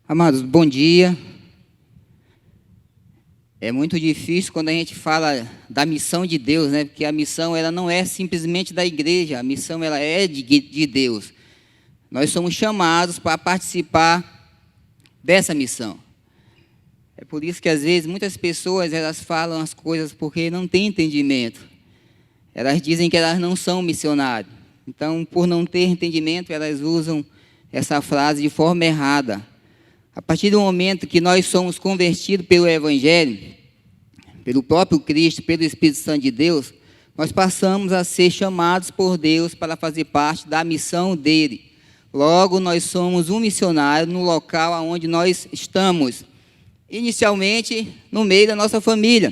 Amados, bom dia. É muito difícil quando a gente fala da missão de Deus, né? Porque a missão ela não é simplesmente da igreja, a missão ela é de Deus. Nós somos chamados para participar dessa missão. É por isso que às vezes muitas pessoas elas falam as coisas porque não têm entendimento. Elas dizem que elas não são missionários. Então, por não ter entendimento, elas usam essa frase de forma errada. A partir do momento que nós somos convertidos pelo Evangelho, pelo próprio Cristo, pelo Espírito Santo de Deus, nós passamos a ser chamados por Deus para fazer parte da missão dele. Logo, nós somos um missionário no local onde nós estamos, inicialmente no meio da nossa família.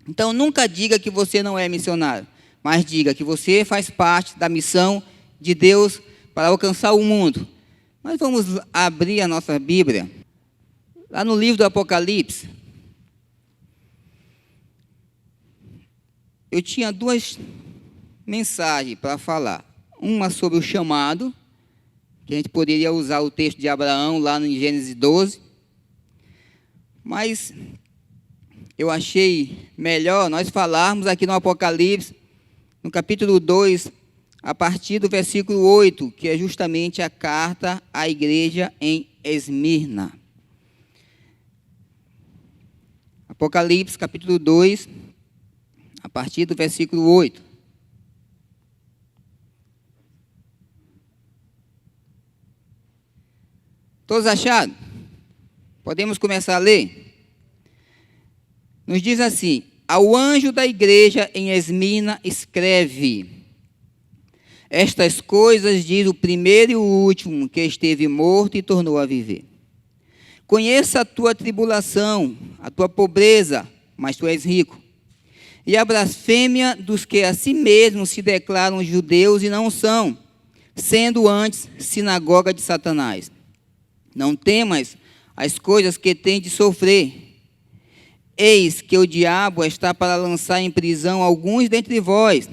Então, nunca diga que você não é missionário, mas diga que você faz parte da missão de Deus para alcançar o mundo. Nós vamos abrir a nossa Bíblia, lá no livro do Apocalipse. Eu tinha duas mensagens para falar. Uma sobre o chamado, que a gente poderia usar o texto de Abraão lá em Gênesis 12. Mas eu achei melhor nós falarmos aqui no Apocalipse, no capítulo 2, a partir do versículo 8, que é justamente a carta à igreja em Esmirna. Apocalipse, capítulo 2, a partir do versículo 8. Todos acharam? Podemos começar a ler? Nos diz assim: ao anjo da igreja em Esmirna escreve: estas coisas diz o primeiro e o último, que esteve morto e tornou a viver. Conheça a tua tribulação, a tua pobreza, mas tu és rico. E a blasfêmia dos que a si mesmos se declaram judeus e não são, sendo antes sinagoga de Satanás. Não temas as coisas que tens de sofrer. Eis que o diabo está para lançar em prisão alguns dentre vós,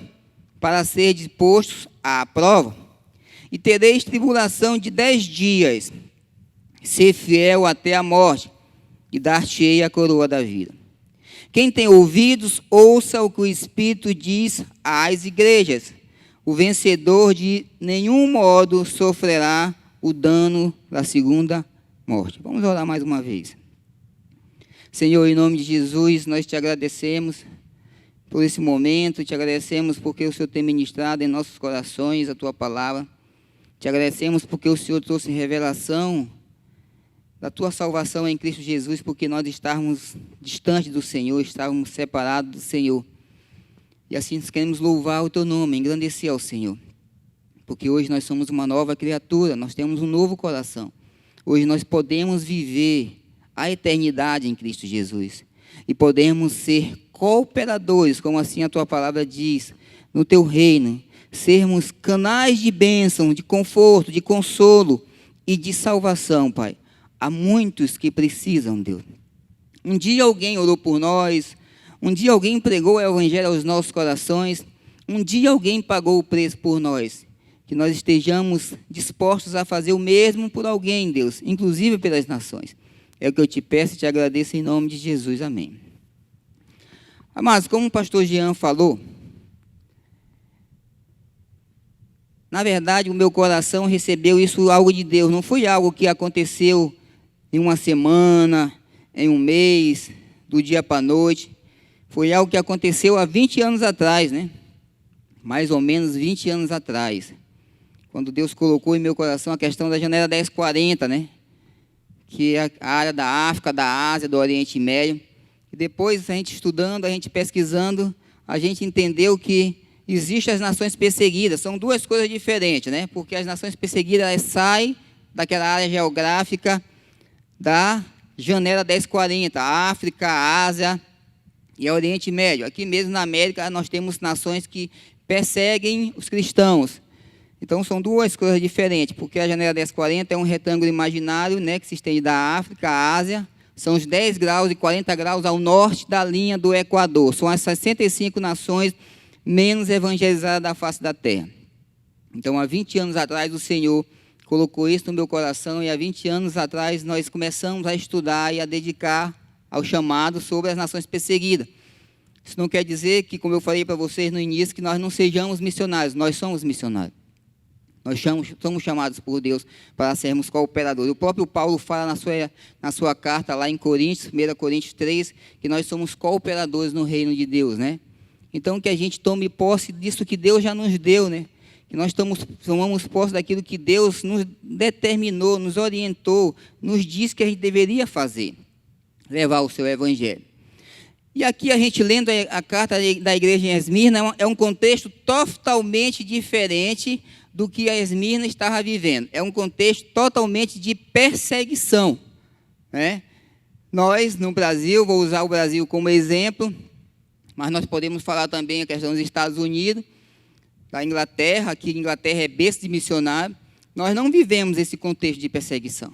para ser dispostos à prova, e tereis tribulação de 10 dias. Ser fiel até a morte, e dar-te-ei a coroa da vida. Quem tem ouvidos, ouça o que o Espírito diz às igrejas. O vencedor de nenhum modo sofrerá o dano da segunda morte. Vamos orar mais uma vez. Senhor, em nome de Jesus, nós te agradecemos por esse momento, te agradecemos porque o Senhor tem ministrado em nossos corações a tua palavra. Te agradecemos porque o Senhor trouxe revelação da tua salvação em Cristo Jesus, porque nós estávamos distantes do Senhor, estávamos separados do Senhor. E assim nós queremos louvar o teu nome, engrandecer ao Senhor. Porque hoje nós somos uma nova criatura, nós temos um novo coração. Hoje nós podemos viver a eternidade em Cristo Jesus. E podemos ser cooperadores, como assim a tua palavra diz, no teu reino. Sermos canais de bênção, de conforto, de consolo e de salvação, Pai. Há muitos que precisam, Deus. Um dia alguém orou por nós, um dia alguém pregou o evangelho aos nossos corações, um dia alguém pagou o preço por nós. Que nós estejamos dispostos a fazer o mesmo por alguém, Deus, inclusive pelas nações. É o que eu te peço e te agradeço em nome de Jesus. Amém. Amados, como o pastor Jean falou, na verdade o meu coração recebeu isso algo de Deus. Não foi algo que aconteceu em uma semana, em um mês, do dia para a noite. Foi algo que aconteceu há 20 anos atrás, né? Mais ou menos 20 anos atrás. Quando Deus colocou em meu coração a questão da janela 1040, né? Que é a área da África, da Ásia, do Oriente Médio. E depois, a gente estudando, a gente pesquisando, a gente entendeu que existem as nações perseguidas. São duas coisas diferentes, né? Porque as nações perseguidas elas saem daquela área geográfica da janela 1040, a África, a Ásia e o Oriente Médio. Aqui mesmo na América, nós temos nações que perseguem os cristãos. Então, são duas coisas diferentes, porque a janela 1040 é um retângulo imaginário, né, que se estende da África à Ásia. São os 10 graus e 40 graus ao norte da linha do Equador. São as 65 nações menos evangelizadas da face da terra. Então, há 20 anos atrás, o Senhor colocou isso no meu coração e há 20 anos atrás nós começamos a estudar e a dedicar ao chamado sobre as nações perseguidas. Isso não quer dizer que, como eu falei para vocês no início, que nós não sejamos missionários. Nós somos missionários. Nós somos chamados por Deus para sermos cooperadores. O próprio Paulo fala na sua carta lá em Coríntios, 1 Coríntios 3, que nós somos cooperadores no reino de Deus, né? Então, que a gente tome posse disso que Deus já nos deu, né? Que nós tomamos posse daquilo que Deus nos determinou, nos orientou, nos disse que a gente deveria fazer, levar o seu evangelho. E aqui a gente lendo a carta da igreja em Esmirna, é um contexto totalmente diferente do que a Esmirna estava vivendo. É um contexto totalmente de perseguição, né? Nós, no Brasil, vou usar o Brasil como exemplo, mas nós podemos falar também a questão dos Estados Unidos, da Inglaterra, que a Inglaterra é berço de missionário. Nós não vivemos esse contexto de perseguição,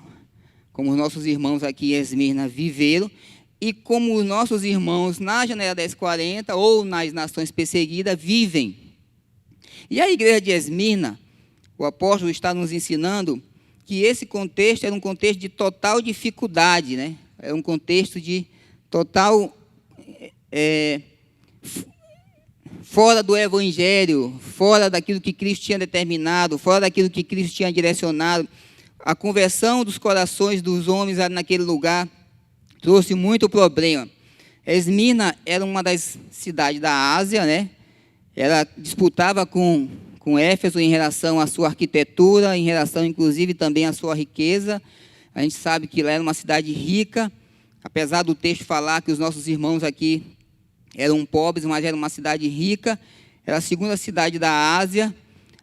como os nossos irmãos aqui em Esmirna viveram, e como os nossos irmãos na Janela 1040 ou nas nações perseguidas vivem. E a igreja de Esmirna, o apóstolo está nos ensinando que esse contexto era um contexto de total dificuldade, né? É um contexto de total fora do evangelho, fora daquilo que Cristo tinha determinado, fora daquilo que Cristo tinha direcionado. A conversão dos corações dos homens naquele lugar trouxe muito problema. Esmirna era uma das cidades da Ásia, né? Ela disputava com Éfeso em relação à sua arquitetura, em relação, inclusive, também à sua riqueza. A gente sabe que ela era uma cidade rica, apesar do texto falar que os nossos irmãos aqui eram pobres, mas era uma cidade rica. Era a segunda cidade da Ásia.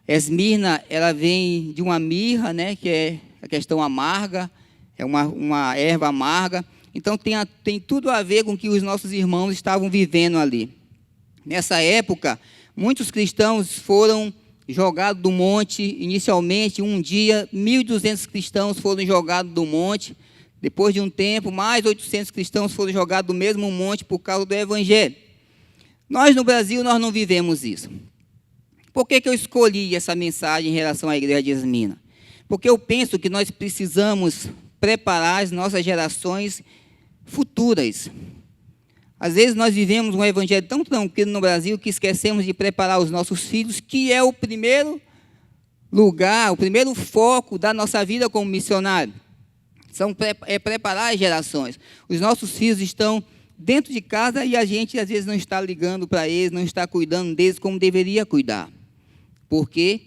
Esmirna, ela vem de uma mirra, né? Que é a questão amarga, é uma erva amarga. Então, tem tudo a ver com o que os nossos irmãos estavam vivendo ali. Nessa época, muitos cristãos foram jogados do monte. Inicialmente, um dia, 1.200 cristãos foram jogados do monte. Depois de um tempo, mais 800 cristãos foram jogados do mesmo monte por causa do evangelho. Nós, no Brasil, nós não vivemos isso. Por que eu escolhi essa mensagem em relação à igreja de Esmirna? Porque eu penso que nós precisamos preparar as nossas gerações futuras. Às vezes nós vivemos um evangelho tão tranquilo no Brasil que esquecemos de preparar os nossos filhos, que é o primeiro lugar, o primeiro foco da nossa vida como missionário. É preparar as gerações. Os nossos filhos estão dentro de casa e a gente às vezes não está ligando para eles, não está cuidando deles como deveria cuidar. Por quê?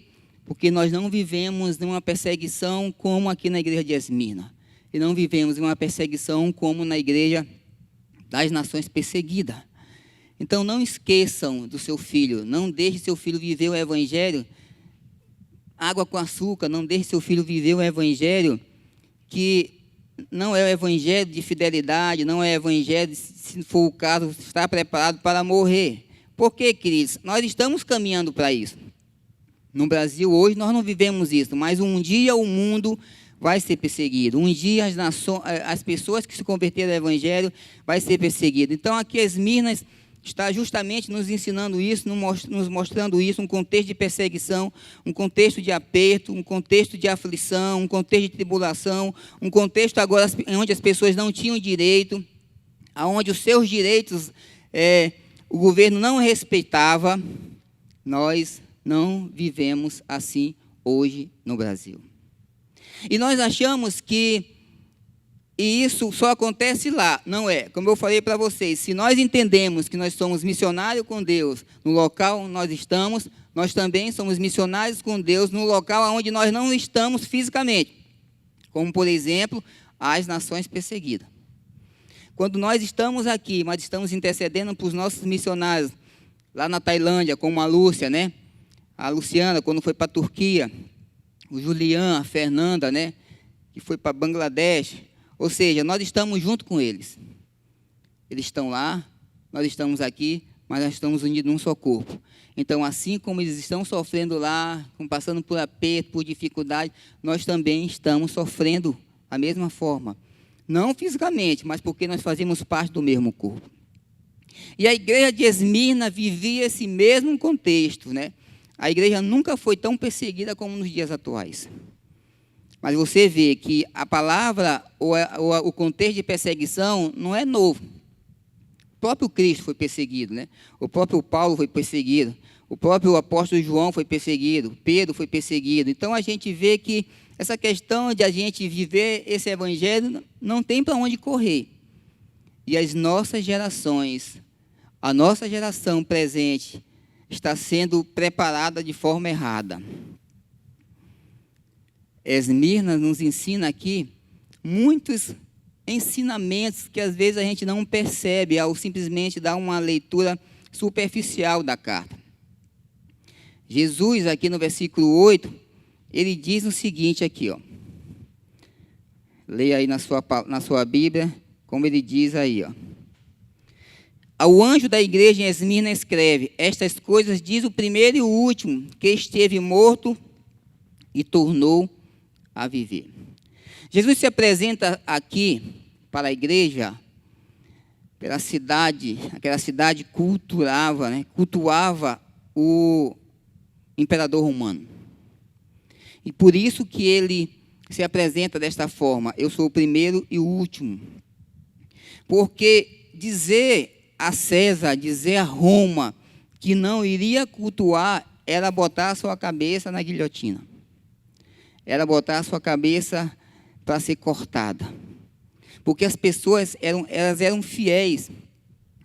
Porque nós não vivemos numa perseguição como aqui na igreja de Esmirna. E não vivemos uma perseguição como na igreja das nações perseguidas. Então, não esqueçam do seu filho. Não deixe seu filho viver o evangelho água com açúcar. Não deixe seu filho viver o evangelho que não é o evangelho de fidelidade, não é o evangelho, se for o caso, estar preparado para morrer. Por quê, queridos? Nós estamos caminhando para isso. No Brasil, hoje, nós não vivemos isso, mas um dia o mundo vai ser perseguido. Um dia as pessoas que se converteram ao evangelho vai ser perseguido. Então, aqui Esmirna está justamente nos ensinando isso, nos mostrando isso, um contexto de perseguição, um contexto de aperto, um contexto de aflição, um contexto de tribulação, um contexto agora onde as pessoas não tinham direito, onde os seus direitos o governo não respeitava. Nós não vivemos assim hoje no Brasil. E nós achamos que isso só acontece lá. Não é. Como eu falei para vocês, se nós entendemos que nós somos missionários com Deus no local onde nós estamos, nós também somos missionários com Deus no local onde nós não estamos fisicamente. Como, por exemplo, as nações perseguidas. Quando nós estamos aqui, mas estamos intercedendo para os nossos missionários lá na Tailândia, como a Lúcia, né? A Luciana, quando foi para a Turquia, o Julian, a Fernanda, né? Que foi para Bangladesh. Ou seja, nós estamos junto com eles. Eles estão lá, nós estamos aqui, mas nós estamos unidos num só corpo. Então, assim como eles estão sofrendo lá, passando por aperto, por dificuldade, nós também estamos sofrendo da mesma forma. Não fisicamente, mas porque nós fazemos parte do mesmo corpo. E a igreja de Esmirna vivia esse mesmo contexto, né? A igreja nunca foi tão perseguida como nos dias atuais. Mas você vê que a palavra ou o contexto de perseguição não é novo. O próprio Cristo foi perseguido, né? O próprio Paulo foi perseguido. O próprio apóstolo João foi perseguido. Pedro foi perseguido. Então, a gente vê que essa questão de a gente viver esse evangelho não tem para onde correr. E as nossas gerações, a nossa geração presente, está sendo preparada de forma errada. Esmirna nos ensina aqui muitos ensinamentos que às vezes a gente não percebe ao simplesmente dar uma leitura superficial da carta. Jesus, aqui no versículo 8, ele diz o seguinte aqui, ó. Leia aí na sua Bíblia, como ele diz aí, ó. Ao anjo da igreja em Esmirna escreve: estas coisas diz o primeiro e o último, que esteve morto e tornou a viver. Jesus se apresenta aqui para a igreja, pela cidade, aquela cidade cultuava o imperador romano. E por isso que ele se apresenta desta forma: eu sou o primeiro e o último. Porque dizer a César, dizer a Roma que não iria cultuar, era botar a sua cabeça na guilhotina. Era botar a sua cabeça para ser cortada. Porque as pessoas eram fiéis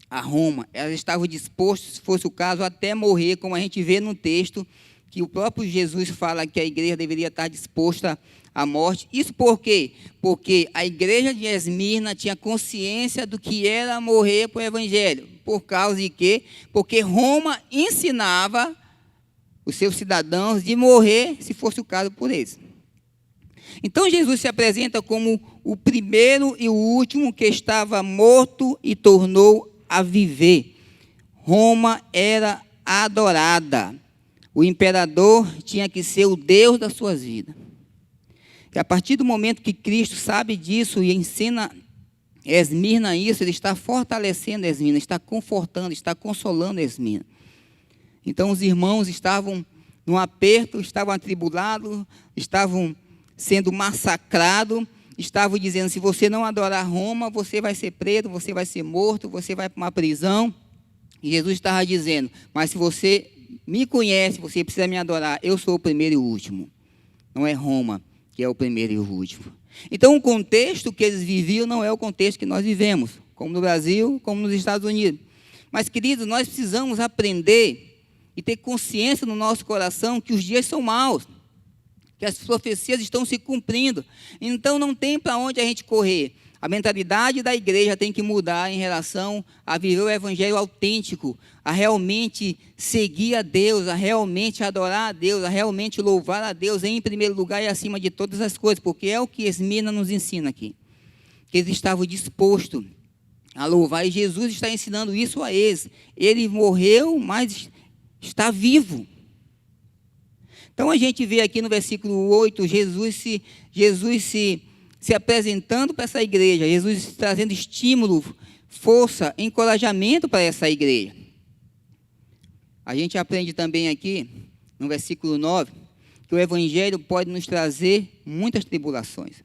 a Roma. Elas estavam dispostas, se fosse o caso, até morrer, como a gente vê no texto, que o próprio Jesus fala que a igreja deveria estar disposta à morte. Isso por quê? Porque a igreja de Esmirna tinha consciência do que era morrer para o evangelho. Por causa de quê? Porque Roma ensinava os seus cidadãos de morrer, se fosse o caso, por eles. Então, Jesus se apresenta como o primeiro e o último que estava morto e tornou a viver. Roma era adorada. O imperador tinha que ser o Deus das suas vidas. E a partir do momento que Cristo sabe disso e ensina Esmirna isso, ele está fortalecendo Esmirna, está confortando, está consolando Esmirna. Então, os irmãos estavam num aperto, estavam atribulados, estavam sendo massacrados, estavam dizendo: se você não adorar Roma, você vai ser preso, você vai ser morto, você vai para uma prisão. E Jesus estava dizendo: mas se você me conhece, você precisa me adorar, eu sou o primeiro e o último. Não é Roma que é o primeiro e o último. Então, o contexto que eles viviam não é o contexto que nós vivemos, como no Brasil, como nos Estados Unidos. Mas, queridos, nós precisamos aprender e ter consciência no nosso coração que os dias são maus, que as profecias estão se cumprindo. Então, não tem para onde a gente correr. A mentalidade da igreja tem que mudar em relação a viver o evangelho autêntico, a realmente seguir a Deus, a realmente adorar a Deus, a realmente louvar a Deus em primeiro lugar e acima de todas as coisas, porque é o que Esmirna nos ensina aqui. Que eles estavam dispostos a louvar, e Jesus está ensinando isso a eles. Ele morreu, mas está vivo. Então, a gente vê aqui no versículo 8, Jesus se apresentando para essa igreja, Jesus trazendo estímulo, força, encorajamento para essa igreja. A gente aprende também aqui, no versículo 9, que o evangelho pode nos trazer muitas tribulações.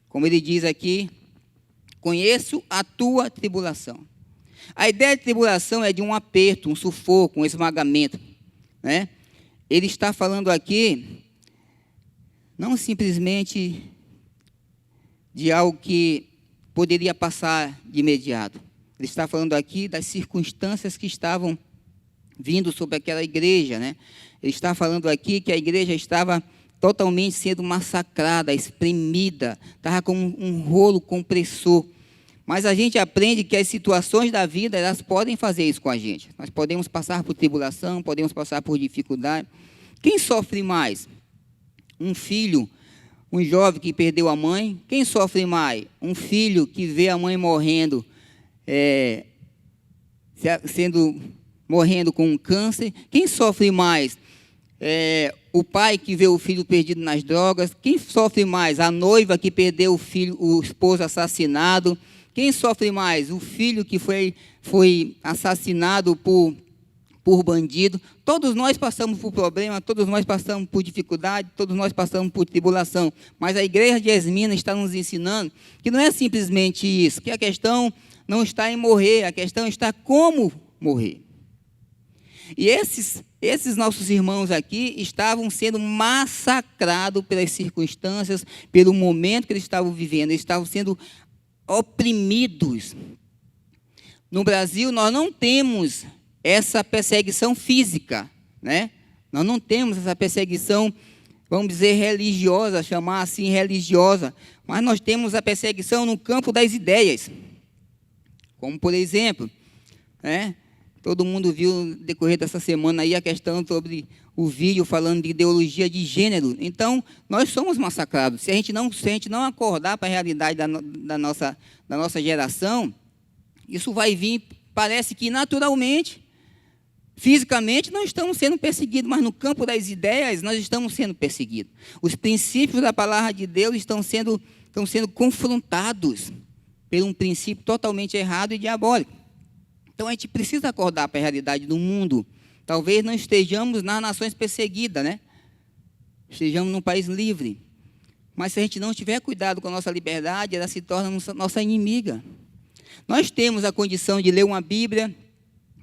Como ele diz aqui: conheço a tua tribulação. A ideia de tribulação é de um aperto, um sufoco, um esmagamento, né? Ele está falando aqui não simplesmente de algo que poderia passar de imediato. Ele está falando aqui das circunstâncias que estavam vindo sobre aquela igreja, né? Ele está falando aqui que a igreja estava totalmente sendo massacrada, espremida, estava como um rolo compressor. Mas a gente aprende que as situações da vida, elas podem fazer isso com a gente. Nós podemos passar por tribulação, podemos passar por dificuldade. Quem sofre mais? Um filho, um jovem que perdeu a mãe? Quem sofre mais? Um filho que vê a mãe morrendo, morrendo com um câncer? Quem sofre mais? O pai que vê o filho perdido nas drogas? Quem sofre mais? A noiva que perdeu o esposo assassinado? Quem sofre mais? O filho que foi assassinado por por bandido. Todos nós passamos por problema, todos nós passamos por dificuldade, todos nós passamos por tribulação. Mas a igreja de Esmina está nos ensinando que não é simplesmente isso, que a questão não está em morrer, a questão está como morrer. E esses nossos irmãos aqui estavam sendo massacrados pelas circunstâncias, pelo momento que eles estavam vivendo, eles estavam sendo oprimidos. No Brasil, nós não temos essa perseguição física, né? Nós não temos essa perseguição, vamos dizer, religiosa, chamar assim religiosa, mas nós temos a perseguição no campo das ideias. Como, por exemplo, né? Todo mundo viu no decorrer dessa semana aí a questão sobre o vídeo falando de ideologia de gênero. Então, nós somos massacrados. Se a gente não acordar para a realidade da nossa geração, isso vai vir, parece que naturalmente. Fisicamente, nós estamos sendo perseguidos, mas no campo das ideias, nós estamos sendo perseguidos. Os princípios da palavra de Deus estão sendo confrontados por um princípio totalmente errado e diabólico. Então, a gente precisa acordar para a realidade do mundo. Talvez não estejamos nas nações perseguidas, né? Estejamos num país livre. Mas se a gente não tiver cuidado com a nossa liberdade, ela se torna nossa inimiga. Nós temos a condição de ler uma Bíblia,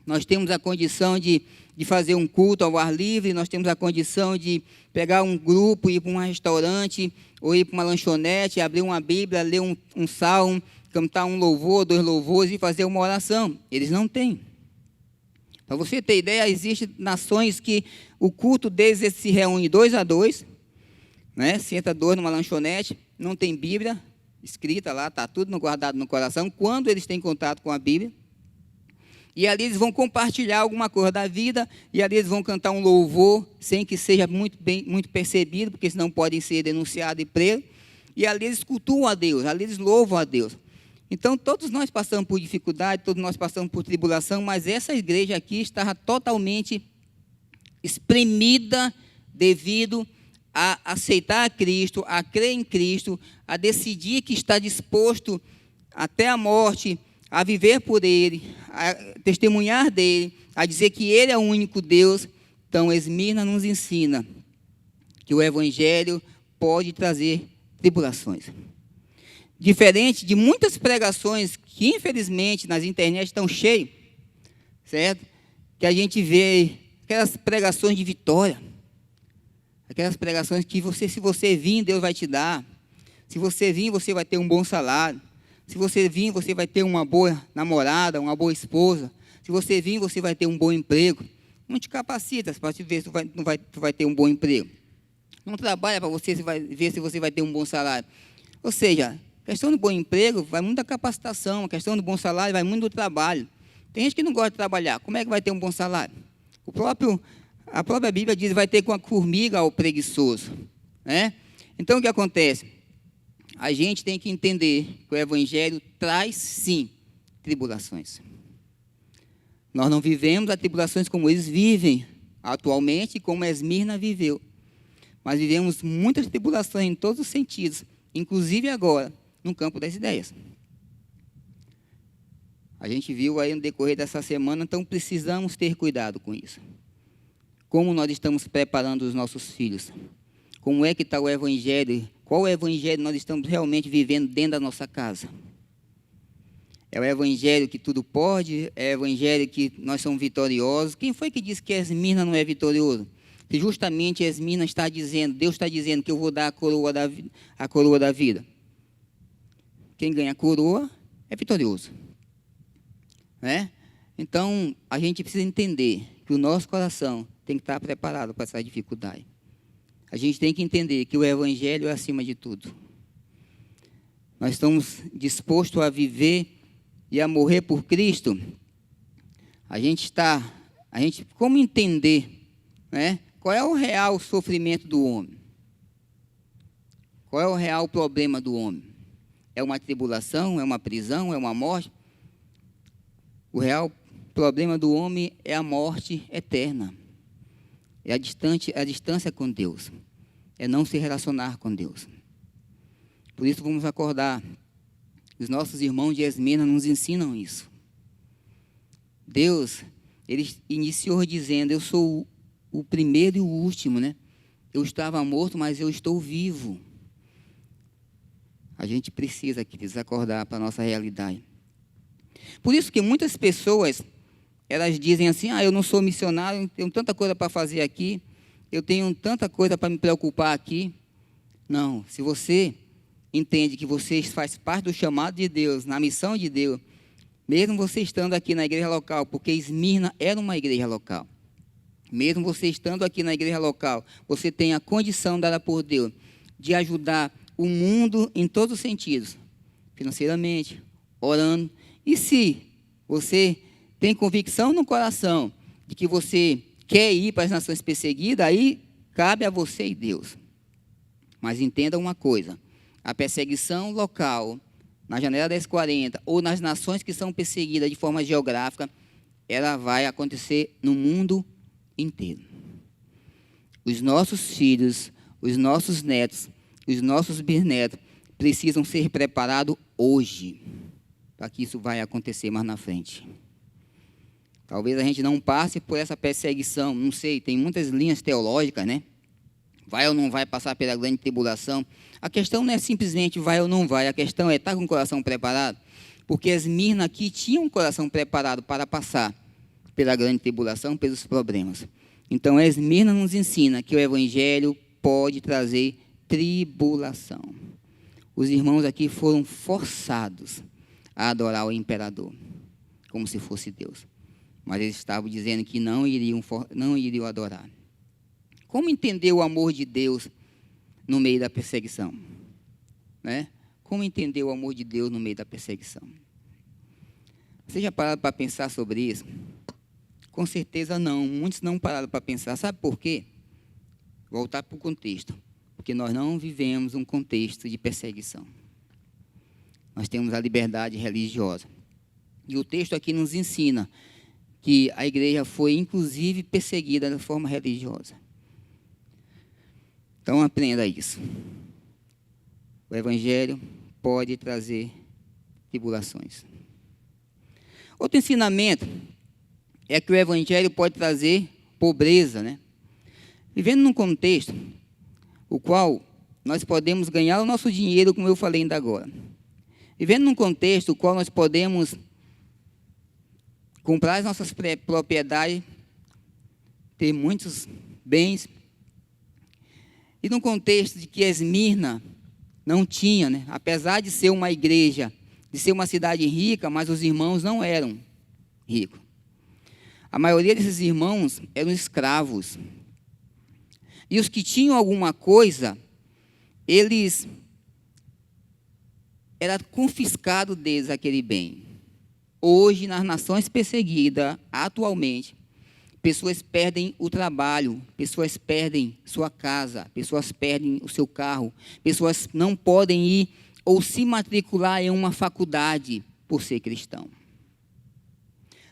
nós temos a condição de fazer um culto ao ar livre, nós temos a condição de pegar um grupo, ir para um restaurante, ou ir para uma lanchonete, abrir uma Bíblia, ler um salmo, cantar um louvor, 2 louvores e fazer uma oração. Eles não têm. Para você ter ideia, existem nações que o culto deles se reúne 2 a 2, né? Senta 2 numa lanchonete, não tem Bíblia escrita lá, está tudo guardado no coração, quando eles têm contato com a Bíblia. E ali eles vão compartilhar alguma coisa da vida, e ali eles vão cantar um louvor, sem que seja muito percebido, porque senão podem ser denunciados e presos. E ali eles cultuam a Deus, ali eles louvam a Deus. Então, todos nós passamos por dificuldade, todos nós passamos por tribulação, mas essa igreja aqui estava totalmente espremida devido a aceitar a Cristo, a crer em Cristo, a decidir que está disposto até a morte a viver por Ele, a testemunhar dEle, a dizer que Ele é o único Deus. Então, Esmina nos ensina que o Evangelho pode trazer tribulações. Diferente de muitas pregações que, infelizmente, nas internet estão cheias, certo? Que a gente vê aquelas pregações de vitória, aquelas pregações que se você vir, Deus vai te dar. Se você vir, você vai ter um bom salário. Se você vir, você vai ter uma boa namorada, uma boa esposa. Se você vir, você vai ter um bom emprego. Não te capacita para te ver se tu vai ter um bom emprego. Não trabalha para você ver se você vai ter um bom salário. Ou seja, a questão do bom emprego vai muito da capacitação, a questão do bom salário vai muito do trabalho. Tem gente que não gosta de trabalhar, como é que vai ter um bom salário? A própria Bíblia diz que vai ter com a formiga ao preguiçoso, né? Então, o que acontece? A gente tem que entender que o Evangelho traz, sim, tribulações. Nós não vivemos as tribulações como eles vivem atualmente, como Esmirna viveu. Mas vivemos muitas tribulações em todos os sentidos, inclusive agora, no campo das ideias. A gente viu aí no decorrer dessa semana, então precisamos ter cuidado com isso. Como nós estamos preparando os nossos filhos? Como é que está o Evangelho? Qual Evangelho nós estamos realmente vivendo dentro da nossa casa? É o Evangelho que tudo pode? É o Evangelho que nós somos vitoriosos? Quem foi que disse que Esmirna não é vitorioso? Que justamente Esmirna está dizendo, Deus está dizendo que eu vou dar a coroa da vida. Quem ganha a coroa é vitorioso, né? Então, a gente precisa entender que o nosso coração tem que estar preparado para essa dificuldade. A gente tem que entender que o Evangelho é acima de tudo. Nós estamos dispostos a viver e a morrer por Cristo. Como entender, né? Qual é o real sofrimento do homem? Qual é o real problema do homem? É uma tribulação? É uma prisão? É uma morte? O real problema do homem é a morte eterna. É a distância com Deus. É não se relacionar com Deus. Por isso vamos acordar. Os nossos irmãos de Esmirna nos ensinam isso. Deus, ele iniciou dizendo: eu sou o primeiro e o último, né? Eu estava morto, mas eu estou vivo. A gente precisa aqui desacordar para a nossa realidade. Por isso que muitas pessoas, elas dizem assim: eu não sou missionário, eu tenho tanta coisa para fazer aqui, eu tenho tanta coisa para me preocupar aqui. Não, se você entende que você faz parte do chamado de Deus, na missão de Deus, mesmo você estando aqui na igreja local, porque Esmirna era uma igreja local, mesmo você estando aqui na igreja local, você tem a condição dada por Deus de ajudar o mundo em todos os sentidos, financeiramente, orando. E se você tem convicção no coração de que você quer ir para as nações perseguidas, aí cabe a você e Deus. Mas entenda uma coisa: a perseguição local, na janela 1040, ou nas nações que são perseguidas de forma geográfica, ela vai acontecer no mundo inteiro. Os nossos filhos, os nossos netos, os nossos bisnetos precisam ser preparados hoje, para que isso vai acontecer mais na frente. Talvez a gente não passe por essa perseguição, não sei, tem muitas linhas teológicas, né? Vai ou não vai passar pela grande tribulação? A questão não é simplesmente vai ou não vai, a questão é estar com o coração preparado, porque Esmirna aqui tinha um coração preparado para passar pela grande tribulação, pelos problemas. Então, Esmirna nos ensina que o Evangelho pode trazer tribulação. Os irmãos aqui foram forçados a adorar o imperador, como se fosse Deus. Mas eles estavam dizendo que não iriam adorar. Como entender o amor de Deus no meio da perseguição? Né? Como entender o amor de Deus no meio da perseguição? Você já pararam para pensar sobre isso? Com certeza não. Muitos não pararam para pensar. Sabe por quê? Voltar para o contexto. Porque nós não vivemos um contexto de perseguição. Nós temos a liberdade religiosa. E o texto aqui nos ensina que a igreja foi, inclusive, perseguida de forma religiosa. Então, aprenda isso. O Evangelho pode trazer tribulações. Outro ensinamento é que o Evangelho pode trazer pobreza, né? Vivendo num contexto o qual nós podemos ganhar o nosso dinheiro, como eu falei ainda agora. Vivendo num contexto o qual nós podemos comprar as nossas propriedades, ter muitos bens. E num contexto de que Esmirna não tinha, né? Apesar de ser uma igreja, de ser uma cidade rica, mas os irmãos não eram ricos. A maioria desses irmãos eram escravos. E os que tinham alguma coisa, era confiscado deles aquele bem. Hoje, nas nações perseguidas, atualmente, pessoas perdem o trabalho, pessoas perdem sua casa, pessoas perdem o seu carro, pessoas não podem ir ou se matricular em uma faculdade por ser cristão.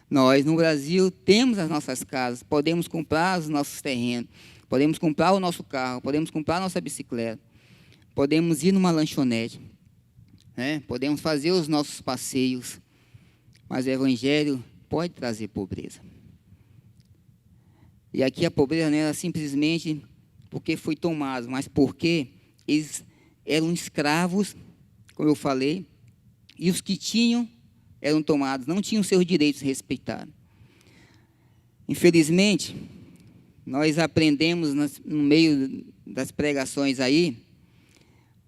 Nós, no Brasil, temos as nossas casas, podemos comprar os nossos terrenos, podemos comprar o nosso carro, podemos comprar a nossa bicicleta, podemos ir numa lanchonete, né? Podemos fazer os nossos passeios, mas o Evangelho pode trazer pobreza. E aqui a pobreza não era simplesmente porque foi tomado, mas porque eles eram escravos, como eu falei, e os que tinham eram tomados, não tinham seus direitos respeitados. Infelizmente, nós aprendemos no meio das pregações aí,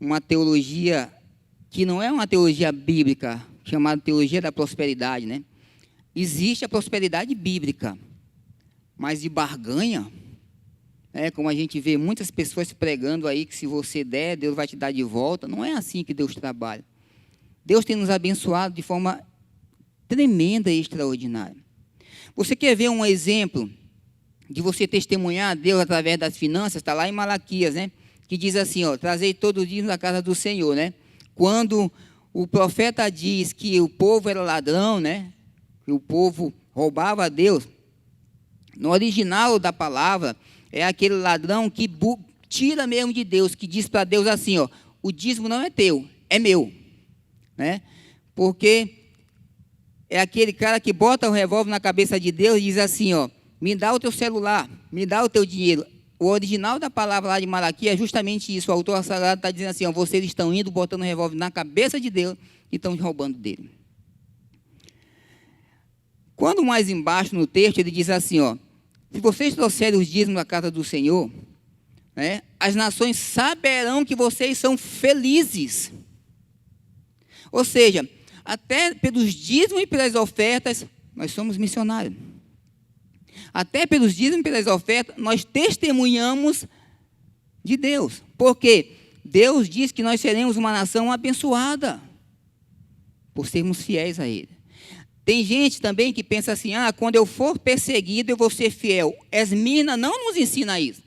uma teologia que não é uma teologia bíblica, chamada teologia da prosperidade, né? Existe a prosperidade bíblica, mas de barganha, como a gente vê muitas pessoas pregando aí que se você der, Deus vai te dar de volta. Não é assim que Deus trabalha. Deus tem nos abençoado de forma tremenda e extraordinária. Você quer ver um exemplo de você testemunhar a Deus através das finanças? Está lá em Malaquias, né? Que diz assim, trazei todo dia na casa do Senhor, né? Quando o profeta diz que o povo era ladrão, né? Que o povo roubava a Deus. No original da palavra, é aquele ladrão que tira mesmo de Deus, que diz para Deus assim, o dízimo não é teu, é meu. Né? Porque é aquele cara que bota o revólver na cabeça de Deus e diz assim, ó, me dá o teu celular, me dá o teu dinheiro. O original da palavra lá de Malaquias é justamente isso. O autor sagrado está dizendo assim, ó, vocês estão indo, botando o revólver na cabeça de Deus e estão roubando dele. Quando mais embaixo no texto, ele diz assim, ó, se vocês trouxerem os dízimos da casa do Senhor, né, as nações saberão que vocês são felizes. Ou seja, até pelos dízimos e pelas ofertas, nós somos missionários. Até pelos dízimos e pelas ofertas, nós testemunhamos de Deus. Porque Deus diz que nós seremos uma nação abençoada por sermos fiéis a Ele. Tem gente também que pensa assim, quando eu for perseguido, eu vou ser fiel. Esmina não nos ensina isso.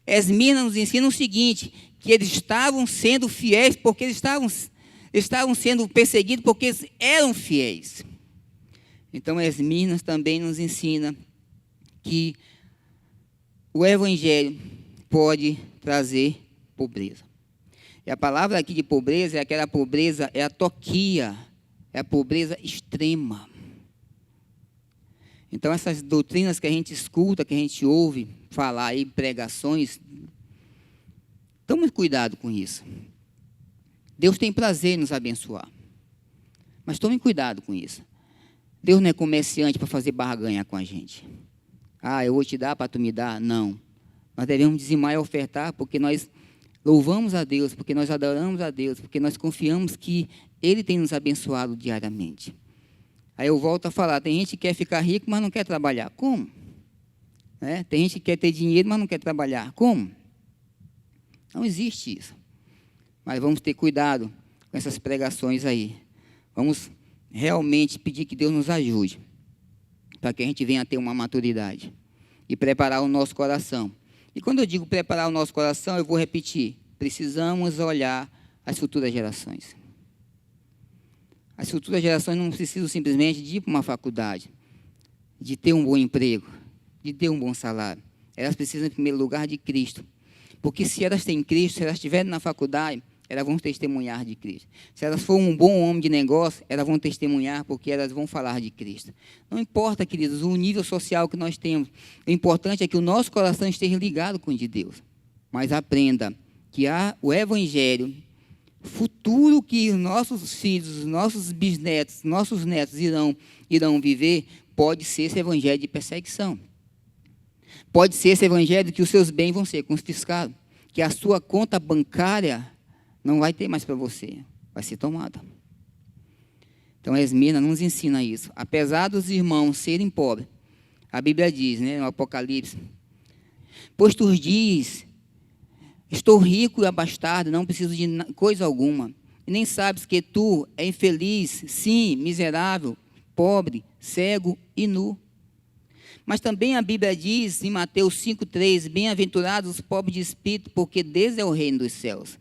Esmina nos ensina o seguinte, que eles estavam sendo fiéis porque eles estavam sendo perseguidos porque eles eram fiéis. Então, Esmina também nos ensina que o Evangelho pode trazer pobreza. E a palavra aqui de pobreza é aquela pobreza, é a toquia, é a pobreza extrema. Então, essas doutrinas que a gente escuta, que a gente ouve falar aí, pregações, tome cuidado com isso. Deus tem prazer em nos abençoar. Mas tome cuidado com isso. Deus não é comerciante para fazer barganha com a gente. Eu vou te dar para tu me dar. Não. Nós devemos dizimar e ofertar porque nós louvamos a Deus, porque nós adoramos a Deus, porque nós confiamos que Ele tem nos abençoado diariamente. Aí eu volto a falar, tem gente que quer ficar rico, mas não quer trabalhar. Como? Tem gente que quer ter dinheiro, mas não quer trabalhar. Como? Não existe isso. Mas vamos ter cuidado com essas pregações aí. Vamos realmente pedir que Deus nos ajude, para que a gente venha a ter uma maturidade e preparar o nosso coração. E quando eu digo preparar o nosso coração, eu vou repetir, precisamos olhar as futuras gerações. As futuras gerações não precisam simplesmente de ir para uma faculdade, de ter um bom emprego, de ter um bom salário. Elas precisam, em primeiro lugar, de Cristo. Porque se elas têm Cristo, se elas estiverem na faculdade, elas vão testemunhar de Cristo. Se elas forem um bom homem de negócio, elas vão testemunhar porque elas vão falar de Cristo. Não importa, queridos, o nível social que nós temos. O importante é que o nosso coração esteja ligado com o de Deus. Mas aprenda que há o Evangelho futuro que os nossos filhos, os nossos bisnetos, nossos netos irão viver, pode ser esse Evangelho de perseguição. Pode ser esse Evangelho que os seus bens vão ser confiscados, que a sua conta bancária não vai ter mais para você, vai ser tomada. Então, a Esmina nos ensina isso. Apesar dos irmãos serem pobres, a Bíblia diz, no Apocalipse, pois tu diz, estou rico e abastado, não preciso de coisa alguma, e nem sabes que tu é infeliz, sim, miserável, pobre, cego e nu. Mas também a Bíblia diz, em Mateus 5,3, bem-aventurados os pobres de espírito, porque deles é o reino dos céus.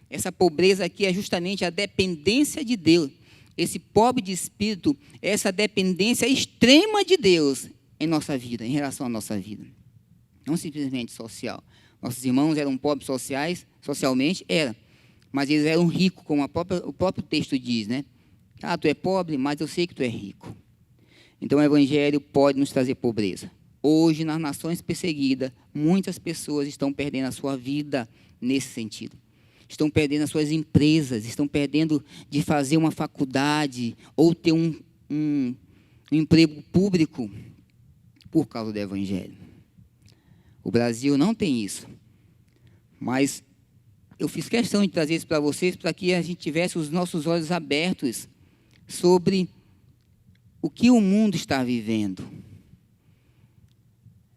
Essa pobreza aqui é justamente a dependência de Deus. Esse pobre de espírito é essa dependência extrema de Deus em nossa vida, em relação à nossa vida. Não simplesmente social. Nossos irmãos eram pobres socialmente, mas eles eram ricos, como o próprio texto diz, tu é pobre, mas eu sei que tu é rico. Então, o Evangelho pode nos trazer pobreza. Hoje, nas nações perseguidas, muitas pessoas estão perdendo a sua vida nesse sentido. Estão perdendo as suas empresas, estão perdendo de fazer uma faculdade ou ter um emprego público por causa do Evangelho. O Brasil não tem isso. Mas eu fiz questão de trazer isso para vocês, para que a gente tivesse os nossos olhos abertos sobre o que o mundo está vivendo.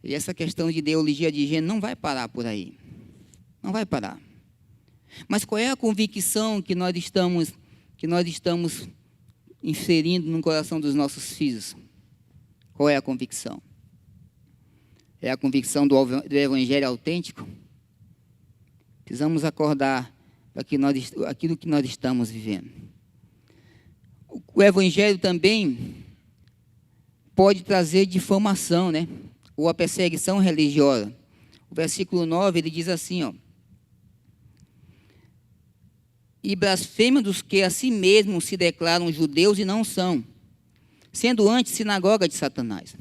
E essa questão de ideologia de gênero não vai parar por aí. Não vai parar. Mas qual é a convicção que nós estamos inserindo no coração dos nossos filhos? Qual é a convicção? É a convicção do Evangelho autêntico? Precisamos acordar para aquilo que nós estamos vivendo. O Evangelho também pode trazer difamação, ou a perseguição religiosa. O versículo 9, ele diz assim, e blasfêmia dos que a si mesmos se declaram judeus e não são, sendo antes sinagoga de Satanás.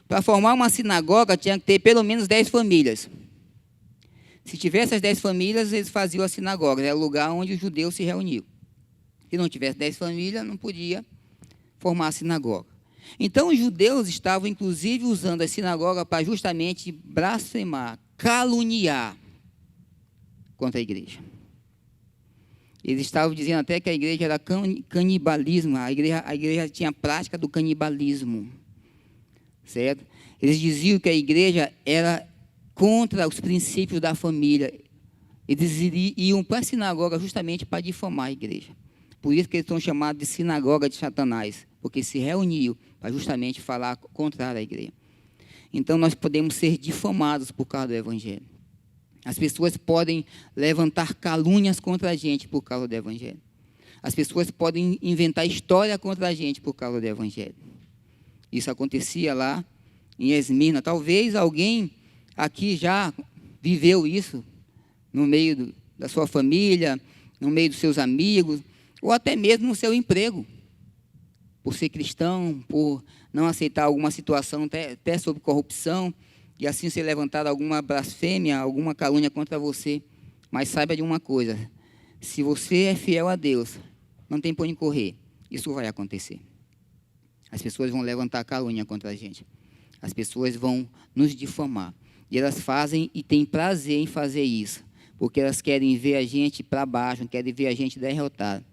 Para formar uma sinagoga, tinha que ter pelo menos 10 famílias. Se tivesse as 10 famílias, eles faziam a sinagoga, era o lugar onde os judeus se reuniam. Se não tivesse 10 famílias, não podia formar a sinagoga. Então, os judeus estavam, inclusive, usando a sinagoga para justamente blasfemar, caluniar contra a igreja. Eles estavam dizendo até que a igreja era canibalismo, a igreja tinha prática do canibalismo, certo? Eles diziam que a igreja era contra os princípios da família. Eles iam para a sinagoga justamente para difamar a igreja. Por isso que eles são chamados de sinagoga de Satanás, porque se reuniam para justamente falar contrário à igreja. Então, nós podemos ser difamados por causa do evangelho. As pessoas podem levantar calúnias contra a gente por causa do evangelho. As pessoas podem inventar história contra a gente por causa do evangelho. Isso acontecia lá em Esmirna. Talvez alguém aqui já viveu isso no meio da sua família, no meio dos seus amigos, ou até mesmo no seu emprego. Por ser cristão, por não aceitar alguma situação, até sobre corrupção, e assim ser levantada alguma blasfêmia, alguma calúnia contra você. Mas saiba de uma coisa, se você é fiel a Deus, não tem por onde correr, isso vai acontecer. As pessoas vão levantar calúnia contra a gente. As pessoas vão nos difamar. E elas fazem e têm prazer em fazer isso, porque elas querem ver a gente para baixo, querem ver a gente derrotado.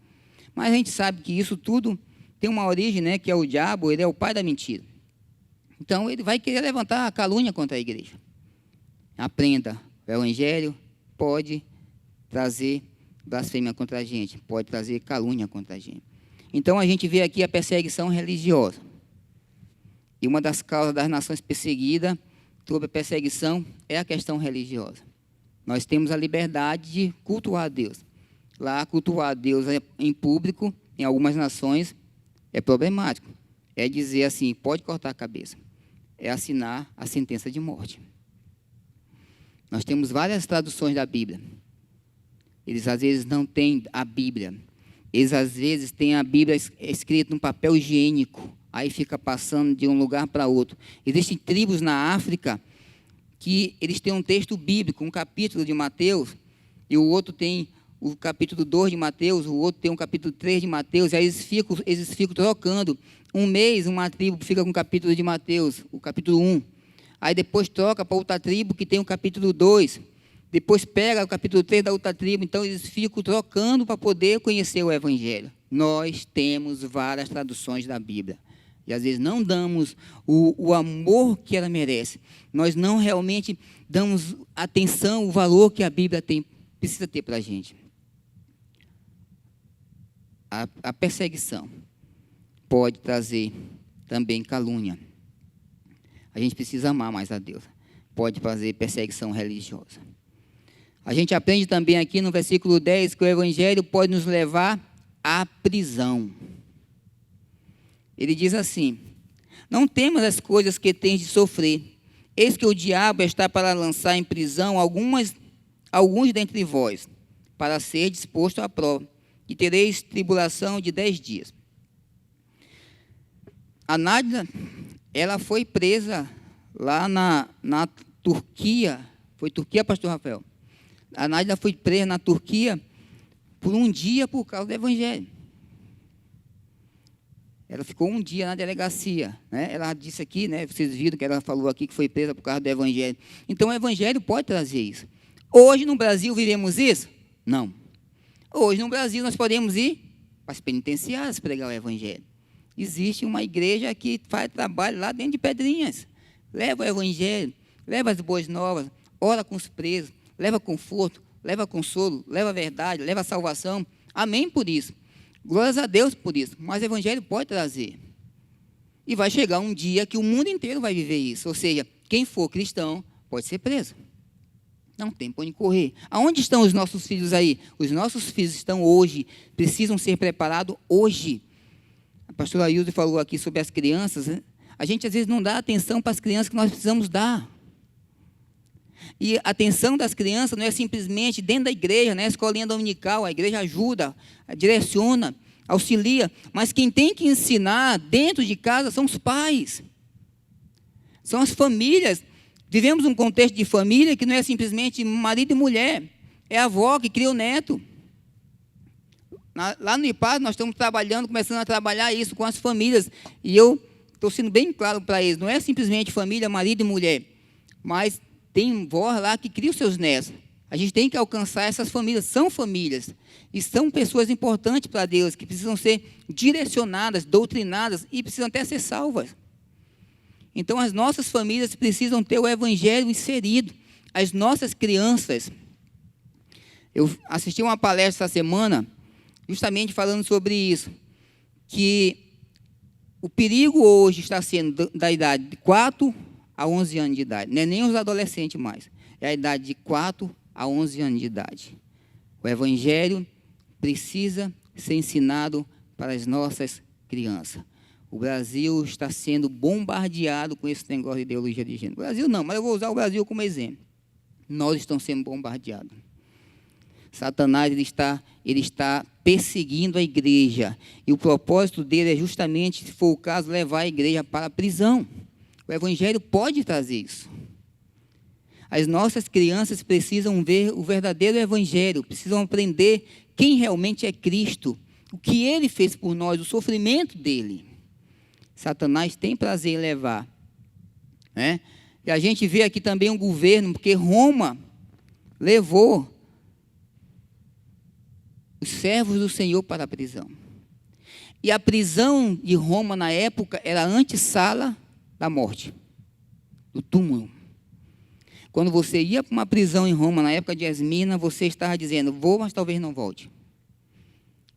Mas a gente sabe que isso tudo tem uma origem, né, que é o diabo, ele é o pai da mentira. Então, ele vai querer levantar a calúnia contra a igreja. Aprenda, o evangelho pode trazer blasfêmia contra a gente, pode trazer calúnia contra a gente. Então, a gente vê aqui a perseguição religiosa. E uma das causas das nações perseguidas sobre a perseguição é a questão religiosa. Nós temos a liberdade de cultuar a Deus. Lá, cultuar a Deus em público, em algumas nações, é problemático. É dizer assim, pode cortar a cabeça. É assinar a sentença de morte. Nós temos várias traduções da Bíblia. Eles, às vezes, não têm a Bíblia. Eles, às vezes, têm a Bíblia escrita num papel higiênico. Aí fica passando de um lugar para outro. Existem tribos na África que eles têm um texto bíblico, um capítulo de Mateus, e o outro tem o capítulo 2 de Mateus, o outro tem o capítulo 3 de Mateus, e aí eles ficam trocando. Um mês, uma tribo fica com o capítulo de Mateus, o capítulo 1. Aí depois troca para outra tribo que tem o capítulo 2. Depois pega o capítulo 3 da outra tribo. Então, eles ficam trocando para poder conhecer o Evangelho. Nós temos várias traduções da Bíblia. E, às vezes, não damos o amor que ela merece. Nós não realmente damos atenção, o valor que a Bíblia precisa ter para a gente. A perseguição pode trazer também calúnia. A gente precisa amar mais a Deus. Pode trazer perseguição religiosa. A gente aprende também aqui no versículo 10 que o Evangelho pode nos levar à prisão. Ele diz assim: não temas as coisas que tens de sofrer. Eis que o diabo está para lançar em prisão alguns dentre vós, para ser disposto à prova, e tereis tribulação de 10 dias. A Nádia, ela foi presa lá na Turquia. Foi Turquia, pastor Rafael? A Nádia foi presa na Turquia por um dia por causa do Evangelho. Ela ficou um dia na delegacia, né? Ela disse aqui, né? Vocês viram que ela falou aqui que foi presa por causa do Evangelho. Então, o Evangelho pode trazer isso. Hoje, no Brasil, vivemos isso? Não. Hoje, no Brasil, nós podemos ir para as penitenciárias pregar o Evangelho. Existe uma igreja que faz trabalho lá dentro de Pedrinhas. Leva o Evangelho, leva as boas novas, ora com os presos, leva conforto, leva consolo, leva a verdade, leva a salvação. Amém por isso. Glórias a Deus por isso. Mas o Evangelho pode trazer. E vai chegar um dia que o mundo inteiro vai viver isso. Ou seja, quem for cristão pode ser preso. Não tem para onde correr. Aonde estão os nossos filhos aí? Os nossos filhos estão hoje, precisam ser preparados hoje. A pastora Ailton falou aqui sobre as crianças, né? A gente às vezes não dá atenção para as crianças que nós precisamos dar. E a atenção das crianças não é simplesmente dentro da igreja, né? A escolinha dominical, a igreja ajuda, direciona. auxilia, mas quem tem que ensinar dentro de casa são os pais, são as famílias. Vivemos um contexto de família que não é simplesmente marido e mulher, é a avó que cria o neto. Lá no IPAD nós estamos começando a trabalhar isso com as famílias, e eu estou sendo bem claro para eles, não é simplesmente família, marido e mulher, mas tem vó lá que cria os seus netos. A gente tem que alcançar essas famílias, são famílias, e são pessoas importantes para Deus, que precisam ser direcionadas, doutrinadas, e precisam até ser salvas. Então, as nossas famílias precisam ter o Evangelho inserido, as nossas crianças. Eu assisti uma palestra essa semana, justamente falando sobre isso, que o perigo hoje está sendo da idade de 4 a 11 anos de idade, não é nem os adolescentes mais, é a idade de 4 a 11 anos de idade. O Evangelho precisa ser ensinado para as nossas crianças. O Brasil está sendo bombardeado com esse negócio de ideologia de gênero. O Brasil não, mas eu vou usar o Brasil como exemplo. Nós estamos sendo bombardeados. Satanás ele está perseguindo a igreja. E o propósito dele é justamente, se for o caso, levar a igreja para a prisão. O Evangelho pode trazer isso. As nossas crianças precisam ver o verdadeiro Evangelho, precisam aprender quem realmente é Cristo, o que Ele fez por nós, o sofrimento dEle. Satanás tem prazer em levar. Né? E a gente vê aqui também um governo, porque Roma levou os servos do Senhor para a prisão. E a prisão de Roma, na época, era a antessala da morte, do túmulo. Quando você ia para uma prisão em Roma, na época de Esmina, você estava dizendo, vou, mas talvez não volte.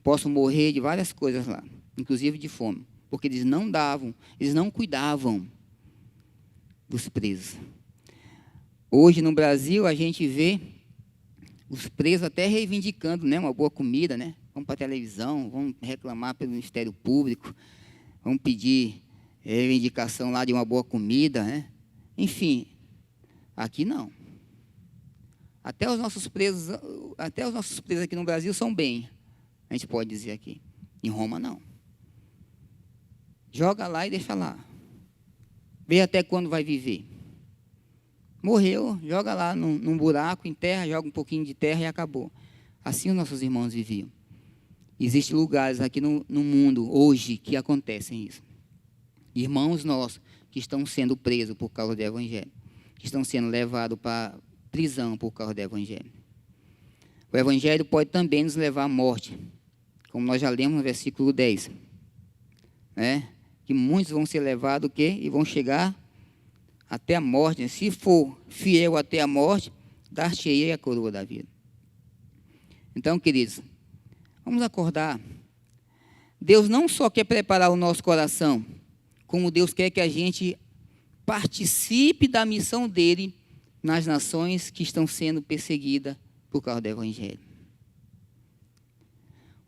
Posso morrer de várias coisas lá, inclusive de fome, porque eles não davam, eles não cuidavam dos presos. Hoje, no Brasil, a gente vê os presos até reivindicando, né, uma boa comida, né? Vamos para a televisão, vamos reclamar pelo Ministério Público, vamos pedir reivindicação lá de uma boa comida, né? Enfim, aqui não. Até os nossos presos aqui no Brasil são bem, a gente pode dizer aqui. Em Roma, não. Joga lá e deixa lá. Vê até quando vai viver. Morreu, joga lá num buraco, enterra, joga um pouquinho de terra e acabou. Assim os nossos irmãos viviam. Existem lugares aqui no mundo, hoje, que acontecem isso. Irmãos nossos que estão sendo presos por causa do Evangelho, que estão sendo levados para prisão por causa do Evangelho. O Evangelho pode também nos levar à morte, como nós já lemos no versículo 10. Né? Que muitos vão ser levados o quê? E vão chegar até a morte. Se for fiel até a morte, dar-te-ei a coroa da vida. Então, queridos, vamos acordar. Deus não só quer preparar o nosso coração, como Deus quer que a gente participe da missão dele nas nações que estão sendo perseguidas por causa do Evangelho.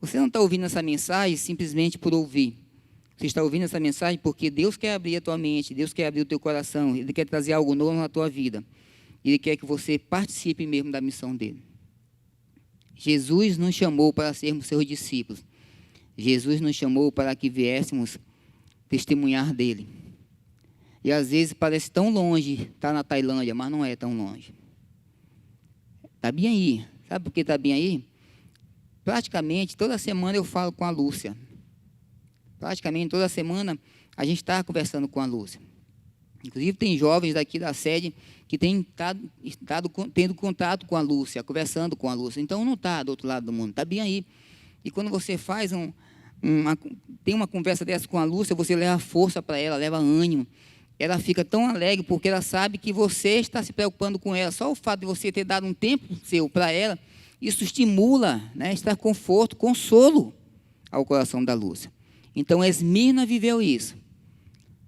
Você não está ouvindo essa mensagem simplesmente por ouvir. Você está ouvindo essa mensagem porque Deus quer abrir a tua mente, Deus quer abrir o teu coração, Ele quer trazer algo novo na tua vida. Ele quer que você participe mesmo da missão dele. Jesus nos chamou para sermos seus discípulos. Jesus nos chamou para que viéssemos testemunhar dele. E às vezes parece tão longe estar na Tailândia, mas não é tão longe. Está bem aí. Sabe por que está bem aí? Praticamente toda semana eu falo com a Lúcia. Praticamente toda semana a gente está conversando com a Lúcia. Inclusive tem jovens daqui da sede que têm estado tendo contato com a Lúcia, conversando com a Lúcia. Então não está do outro lado do mundo, está bem aí. E quando você faz tem uma conversa dessa com a Lúcia, você leva força para ela, leva ânimo. Ela fica tão alegre porque ela sabe que você está se preocupando com ela. Só o fato de você ter dado um tempo seu para ela, isso estimula, né, está conforto, consolo ao coração da Lúcia. Então, Esmirna viveu isso,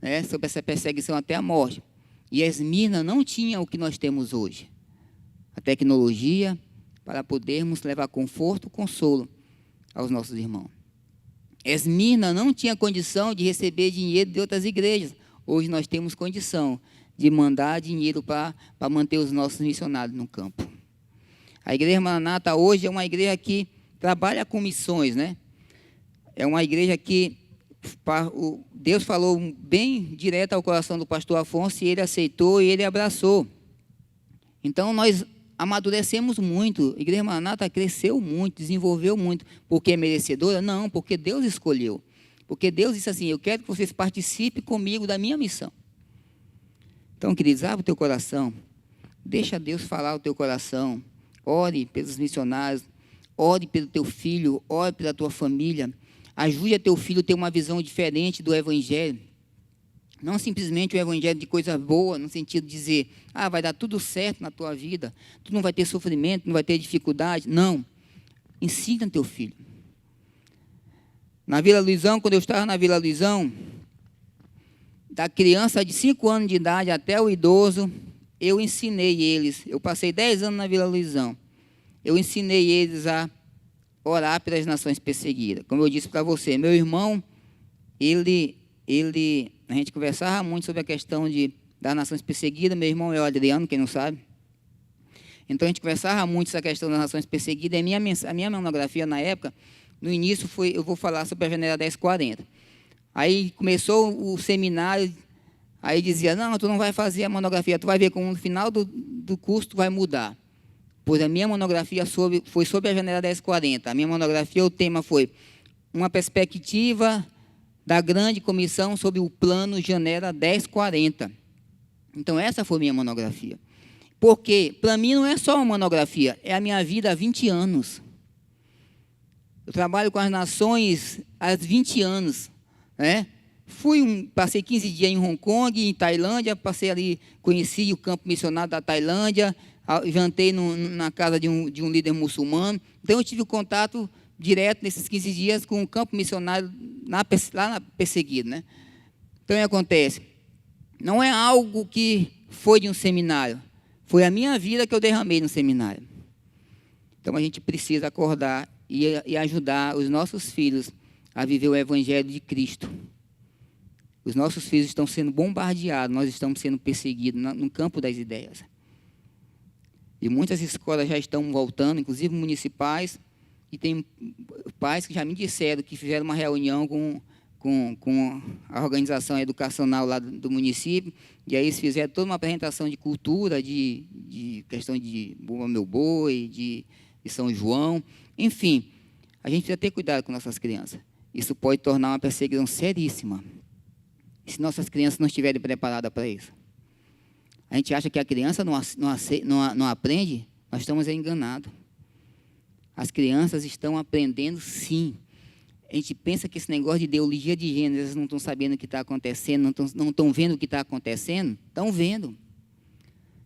né, sobre essa perseguição até a morte. E Esmirna não tinha o que nós temos hoje. A tecnologia para podermos levar conforto, consolo aos nossos irmãos. Esmirna não tinha condição de receber dinheiro de outras igrejas. Hoje nós temos condição de mandar dinheiro para manter os nossos missionários no campo. A Igreja Maranata hoje é uma igreja que trabalha com missões, né? é uma igreja que Deus falou bem direto ao coração do pastor Afonso, e ele aceitou e ele abraçou. Então, nós amadurecemos muito. A Igreja Maranata cresceu muito, desenvolveu muito. Porque é merecedora? Não, porque Deus escolheu. Porque Deus disse assim: eu quero que vocês participem comigo da minha missão. Então, queridos, abre o teu coração. Deixa Deus falar o teu coração. Ore pelos missionários. Ore pelo teu filho. Ore pela tua família. Ajude a teu filho a ter uma visão diferente do Evangelho. Não simplesmente o Evangelho de coisa boa, no sentido de dizer, vai dar tudo certo na tua vida, tu não vai ter sofrimento, não vai ter dificuldade. Não. Ensina teu filho. Na Vila Luizão, quando eu estava na Vila Luizão, da criança de 5 anos de idade até o idoso, eu ensinei eles. Eu passei 10 anos na Vila Luizão. Eu ensinei eles a orar pelas nações perseguidas. Como eu disse para você, meu irmão, a gente conversava muito sobre a questão das nações perseguidas. Meu irmão é o Adriano, quem não sabe. Então, a gente conversava muito sobre essa questão das nações perseguidas. A minha monografia, na época, no início, eu vou falar sobre a janela 1040. Aí, começou o seminário, aí dizia, não, tu não vai fazer a monografia, tu vai ver como no final do curso tu vai mudar. Pois a minha monografia foi sobre a janela 1040. A minha monografia, o tema foi uma perspectiva da grande comissão sobre o plano janela 1040. Então, essa foi a minha monografia. Porque, para mim, não é só uma monografia, é a minha vida há 20 anos. Eu trabalho com as nações há 20 anos. Né? Passei 15 dias em Hong Kong, em Tailândia, passei ali, conheci o campo missionário da Tailândia, jantei na casa de um líder muçulmano. Então, eu tive contato direto nesses 15 dias com o campo missionário lá na Perseguida. Né? Então, o que acontece? Não é algo que foi de um seminário, foi a minha vida que eu derramei no seminário. Então, a gente precisa acordar e ajudar os nossos filhos a viver o Evangelho de Cristo. Os nossos filhos estão sendo bombardeados, nós estamos sendo perseguidos no campo das ideias. E muitas escolas já estão voltando, inclusive municipais, e tem pais que já me disseram que fizeram uma reunião com a organização educacional lá do município, e aí eles fizeram toda uma apresentação de cultura, de questão de Bumba Meu Boi, de São João, enfim. A gente precisa ter cuidado com nossas crianças. Isso pode tornar uma perseguição seríssima, se nossas crianças não estiverem preparadas para isso. A gente acha que a criança não aprende, nós estamos enganados. As crianças estão aprendendo, sim. A gente pensa que esse negócio de ideologia de gênero, eles não estão sabendo o que está acontecendo, não estão vendo o que está acontecendo. Estão vendo.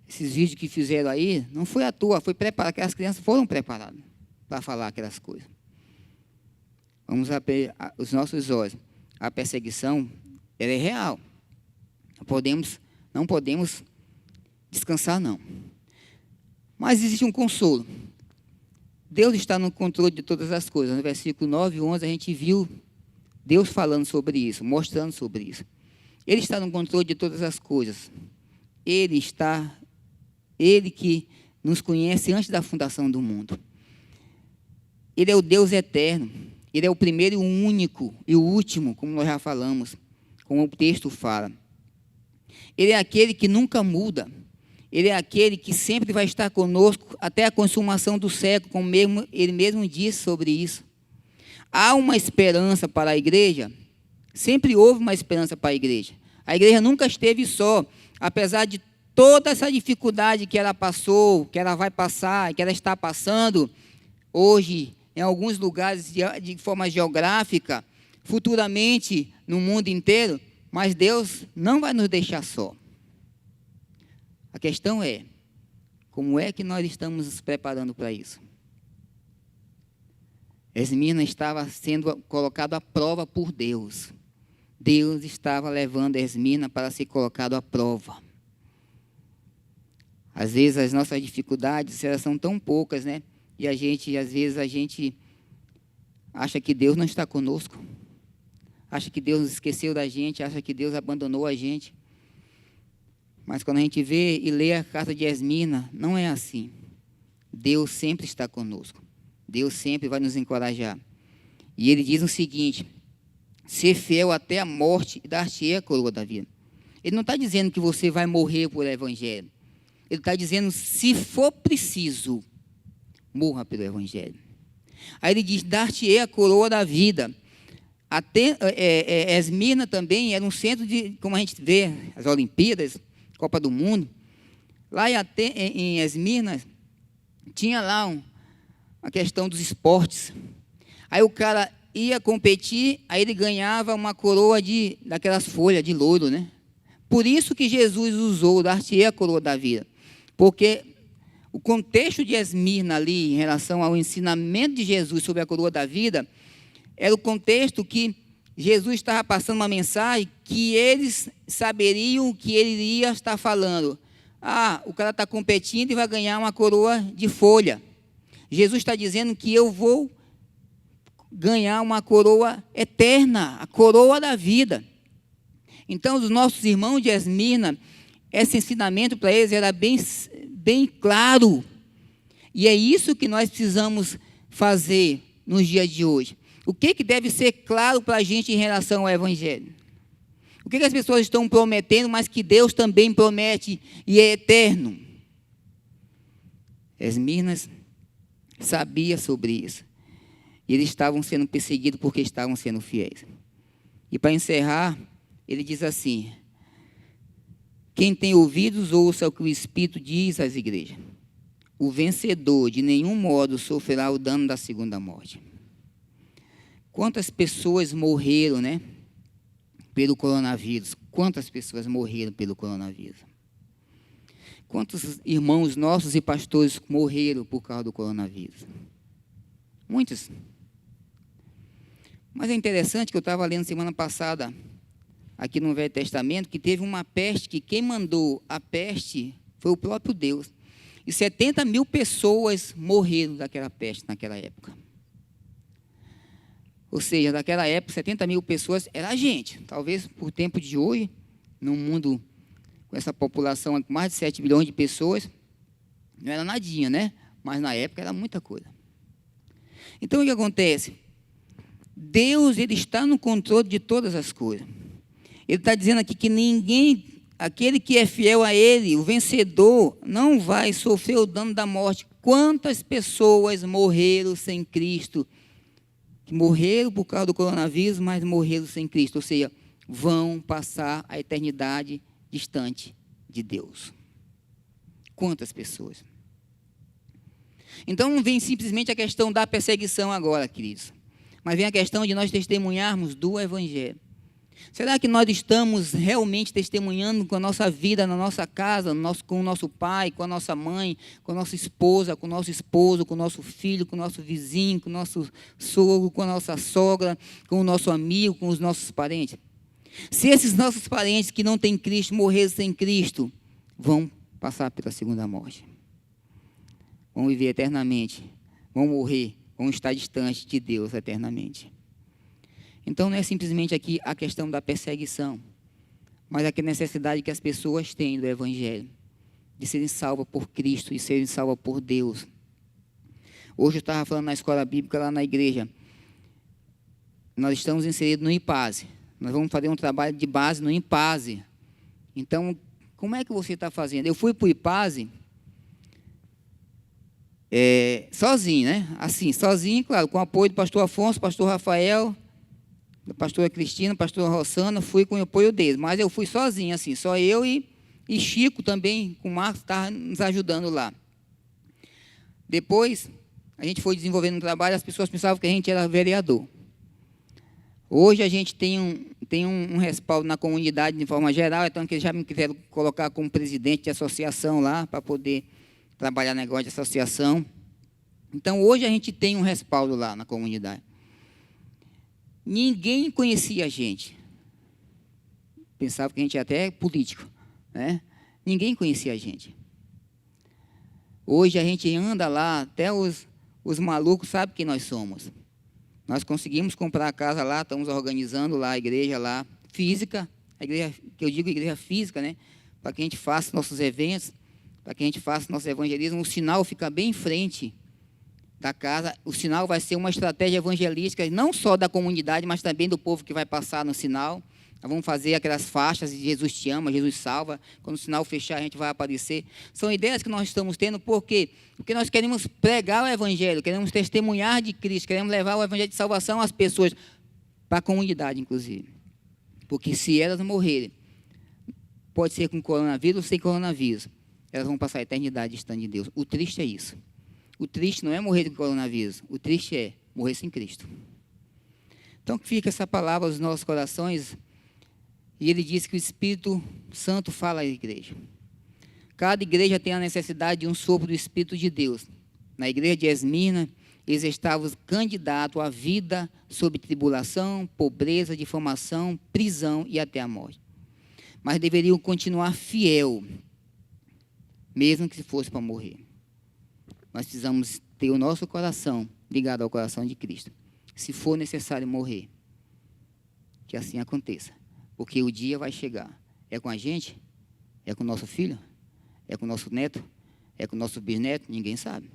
Esses vídeos que fizeram aí, não foi à toa, foi preparado, as crianças foram preparadas para falar aquelas coisas. Vamos abrir os nossos olhos. A perseguição, ela é real. Não podemos descansar, não. Mas existe um consolo. Deus está no controle de todas as coisas. No versículo 9 e 11, a gente viu Deus falando sobre isso, mostrando sobre isso. Ele está no controle de todas as coisas. Ele que nos conhece antes da fundação do mundo. Ele é o Deus eterno. Ele é o primeiro e o único e o último, como nós já falamos, como o texto fala. Ele é aquele que nunca muda. Ele é aquele que sempre vai estar conosco até a consumação do século, como ele mesmo disse sobre isso. Há uma esperança para a igreja, sempre houve uma esperança para a igreja. A igreja nunca esteve só, apesar de toda essa dificuldade que ela passou, que ela vai passar, que ela está passando, hoje, em alguns lugares de forma geográfica, futuramente no mundo inteiro, mas Deus não vai nos deixar só. A questão é, como é que nós estamos nos preparando para isso? Esmina estava sendo colocado à prova por Deus. Deus estava levando Esmina para ser colocado à prova. Às vezes as nossas dificuldades, elas são tão poucas, né? E às vezes a gente acha que Deus não está conosco. Acha que Deus esqueceu da gente, acha que Deus abandonou a gente. Mas quando a gente vê e lê a carta de Esmina, não é assim. Deus sempre está conosco. Deus sempre vai nos encorajar. E ele diz o seguinte: ser fiel até a morte e dar-te-ei a coroa da vida. Ele não está dizendo que você vai morrer por evangelho. Ele está dizendo, se for preciso, morra pelo evangelho. Aí ele diz, dar-te-ei a coroa da vida. Até, Esmirna também era um centro de, como a gente vê, as Olimpíadas, Copa do Mundo. Lá em Esmirna, tinha lá a questão dos esportes. Aí o cara ia competir, aí ele ganhava uma coroa daquelas folhas de louro, né? Por isso que Jesus usou, dar-te-ei a coroa da vida. Porque o contexto de Esmirna ali, em relação ao ensinamento de Jesus sobre a coroa da vida, era o contexto que Jesus estava passando uma mensagem que eles saberiam o que ele iria estar falando. Ah, o cara está competindo e vai ganhar uma coroa de folha. Jesus está dizendo que eu vou ganhar uma coroa eterna, a coroa da vida. Então, os nossos irmãos de Esmirna, esse ensinamento para eles era bem claro. E é isso que nós precisamos fazer nos dias de hoje. O que deve ser claro para a gente em relação ao evangelho? O que as pessoas estão prometendo, mas que Deus também promete e é eterno? Esmirna sabia sobre isso. E eles estavam sendo perseguidos porque estavam sendo fiéis. E para encerrar, ele diz assim: quem tem ouvidos, ouça o que o Espírito diz às igrejas. O vencedor de nenhum modo sofrerá o dano da segunda morte. Quantas pessoas morreram, né, pelo coronavírus? Quantas pessoas morreram pelo coronavírus? Quantos irmãos nossos e pastores morreram por causa do coronavírus? Muitos. Mas é interessante que eu estava lendo semana passada, aqui no Velho Testamento, que teve uma peste, que quem mandou a peste foi o próprio Deus. E 70 mil pessoas morreram daquela peste naquela época. Ou seja, naquela época, 70 mil pessoas era a gente. Talvez por tempo de hoje, num mundo com essa população com mais de 7 bilhões de pessoas, não era nadinha, né? Mas na época era muita coisa. Então, o que acontece? Deus, ele está no controle de todas as coisas. Ele está dizendo aqui que ninguém, aquele que é fiel a ele, o vencedor, não vai sofrer o dano da morte. Quantas pessoas morreram sem Cristo? Que morreram por causa do coronavírus, mas morreram sem Cristo. Ou seja, vão passar a eternidade distante de Deus. Quantas pessoas? Então, não vem simplesmente a questão da perseguição agora, queridos, mas vem a questão de nós testemunharmos do Evangelho. Será que nós estamos realmente testemunhando com a nossa vida, na nossa casa, com o nosso pai, com a nossa mãe, com a nossa esposa, com o nosso esposo, com o nosso filho, com o nosso vizinho, com o nosso sogro, com a nossa sogra, com o nosso amigo, com os nossos parentes? Se esses nossos parentes que não têm Cristo, morreram sem Cristo, vão passar pela segunda morte. Vão viver eternamente, vão morrer, vão estar distantes de Deus eternamente. Então, não é simplesmente aqui a questão da perseguição, mas a necessidade que as pessoas têm do Evangelho, de serem salvas por Cristo e serem salvas por Deus. Hoje eu estava falando na escola bíblica, lá na igreja, nós estamos inseridos no IPASE. Nós vamos fazer um trabalho de base no IPASE. Então, como é que você está fazendo? Eu fui para o IPASE sozinho, né? Assim, sozinho, claro, com o apoio do pastor Afonso, pastor Rafael, da pastora Cristina, pastora Rossana, fui com o apoio deles, mas eu fui sozinho, assim, só eu e Chico também, com o Marcos, estava nos ajudando lá. Depois, a gente foi desenvolvendo um trabalho, as pessoas pensavam que a gente era vereador. Hoje a gente tem um respaldo na comunidade de forma geral, então que eles já me quiseram colocar como presidente de associação lá, para poder trabalhar negócio de associação. Então, hoje a gente tem um respaldo lá na comunidade. Ninguém conhecia a gente. Pensava que a gente era até político, né? Ninguém conhecia a gente. Hoje a gente anda lá, até os malucos sabem quem nós somos. Nós conseguimos comprar a casa lá, estamos organizando lá a igreja lá, física, a igreja, que eu digo igreja física, né? Para que a gente faça nossos eventos, para que a gente faça nosso evangelismo, o sinal fica bem em frente da casa. O sinal vai ser uma estratégia evangelística, não só da comunidade, mas também do povo que vai passar no sinal. Nós vamos fazer aquelas faixas de Jesus te ama, Jesus salva. Quando o sinal fechar, a gente vai aparecer. São ideias que nós estamos tendo, por quê? Porque nós queremos pregar o evangelho, queremos testemunhar de Cristo, queremos levar o evangelho de salvação às pessoas, para a comunidade, inclusive. Porque se elas morrerem, pode ser com coronavírus ou sem coronavírus, elas vão passar a eternidade distante de Deus. O triste é isso. O triste não é morrer com coronavírus, o triste é morrer sem Cristo. Então, fica essa palavra aos nossos corações. E ele diz que o Espírito Santo fala à igreja. Cada igreja tem a necessidade de um sopro do Espírito de Deus. Na igreja de Esmirna, eles estavam candidatos à vida sob tribulação, pobreza, difamação, prisão e até a morte. Mas deveriam continuar fiel, mesmo que fosse para morrer. Nós precisamos ter o nosso coração ligado ao coração de Cristo. Se for necessário morrer, que assim aconteça. Porque o dia vai chegar. É com a gente? É com o nosso filho? É com o nosso neto? É com o nosso bisneto? Ninguém sabe.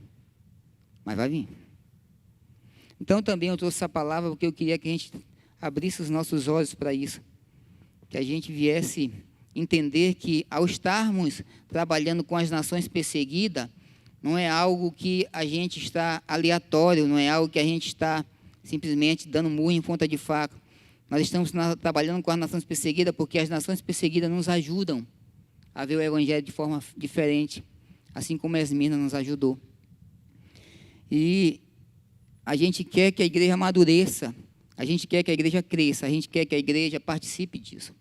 Mas vai vir. Então também eu trouxe essa palavra porque eu queria que a gente abrisse os nossos olhos para isso. Que a gente viesse entender que ao estarmos trabalhando com as nações perseguidas, não é algo que a gente está aleatório, não é algo que a gente está simplesmente dando murro em ponta de faca. Nós estamos trabalhando com as nações perseguidas porque as nações perseguidas nos ajudam a ver o Evangelho de forma diferente, assim como a Esmirna nos ajudou. E a gente quer que a igreja amadureça, a gente quer que a igreja cresça, a gente quer que a igreja participe disso.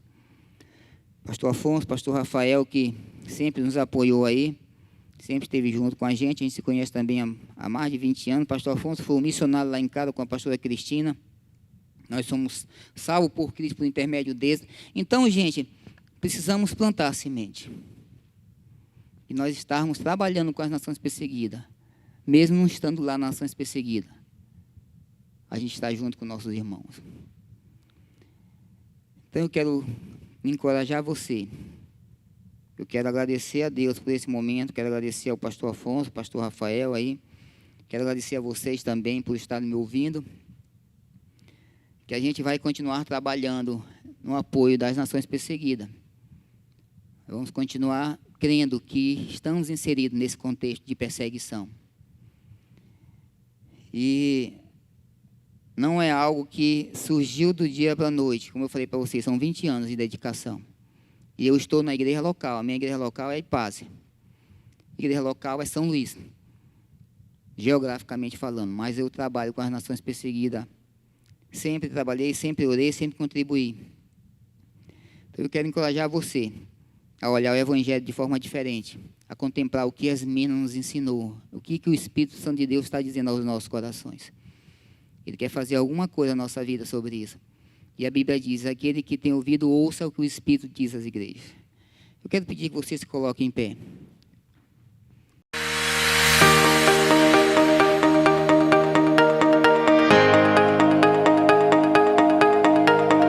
Pastor Afonso, pastor Rafael, que sempre nos apoiou aí, sempre esteve junto com a gente se conhece também há mais de 20 anos. Pastor Afonso foi um missionário lá em casa com a pastora Cristina. Nós somos salvos por Cristo por intermédio deles. Então, gente, precisamos plantar a semente. E nós estarmos trabalhando com as nações perseguidas, mesmo não estando lá nas nações perseguidas, a gente está junto com nossos irmãos. Então, eu quero encorajar você. Eu quero agradecer a Deus por esse momento, quero agradecer ao pastor Afonso, pastor Rafael aí, quero agradecer a vocês também por estarem me ouvindo, que a gente vai continuar trabalhando no apoio das nações perseguidas. Vamos continuar crendo que estamos inseridos nesse contexto de perseguição. E não é algo que surgiu do dia para a noite, como eu falei para vocês, são 20 anos de dedicação. E eu estou na igreja local, a minha igreja local é Ipase. A igreja local é São Luís, geograficamente falando, mas eu trabalho com as nações perseguidas. Sempre trabalhei, sempre orei, sempre contribuí. Então eu quero encorajar você a olhar o Evangelho de forma diferente, a contemplar o que as minas nos ensinou, o que o Espírito Santo de Deus está dizendo aos nossos corações. Ele quer fazer alguma coisa na nossa vida sobre isso. E a Bíblia diz, aquele que tem ouvido, ouça o que o Espírito diz às igrejas. Eu quero pedir que você se coloque em pé.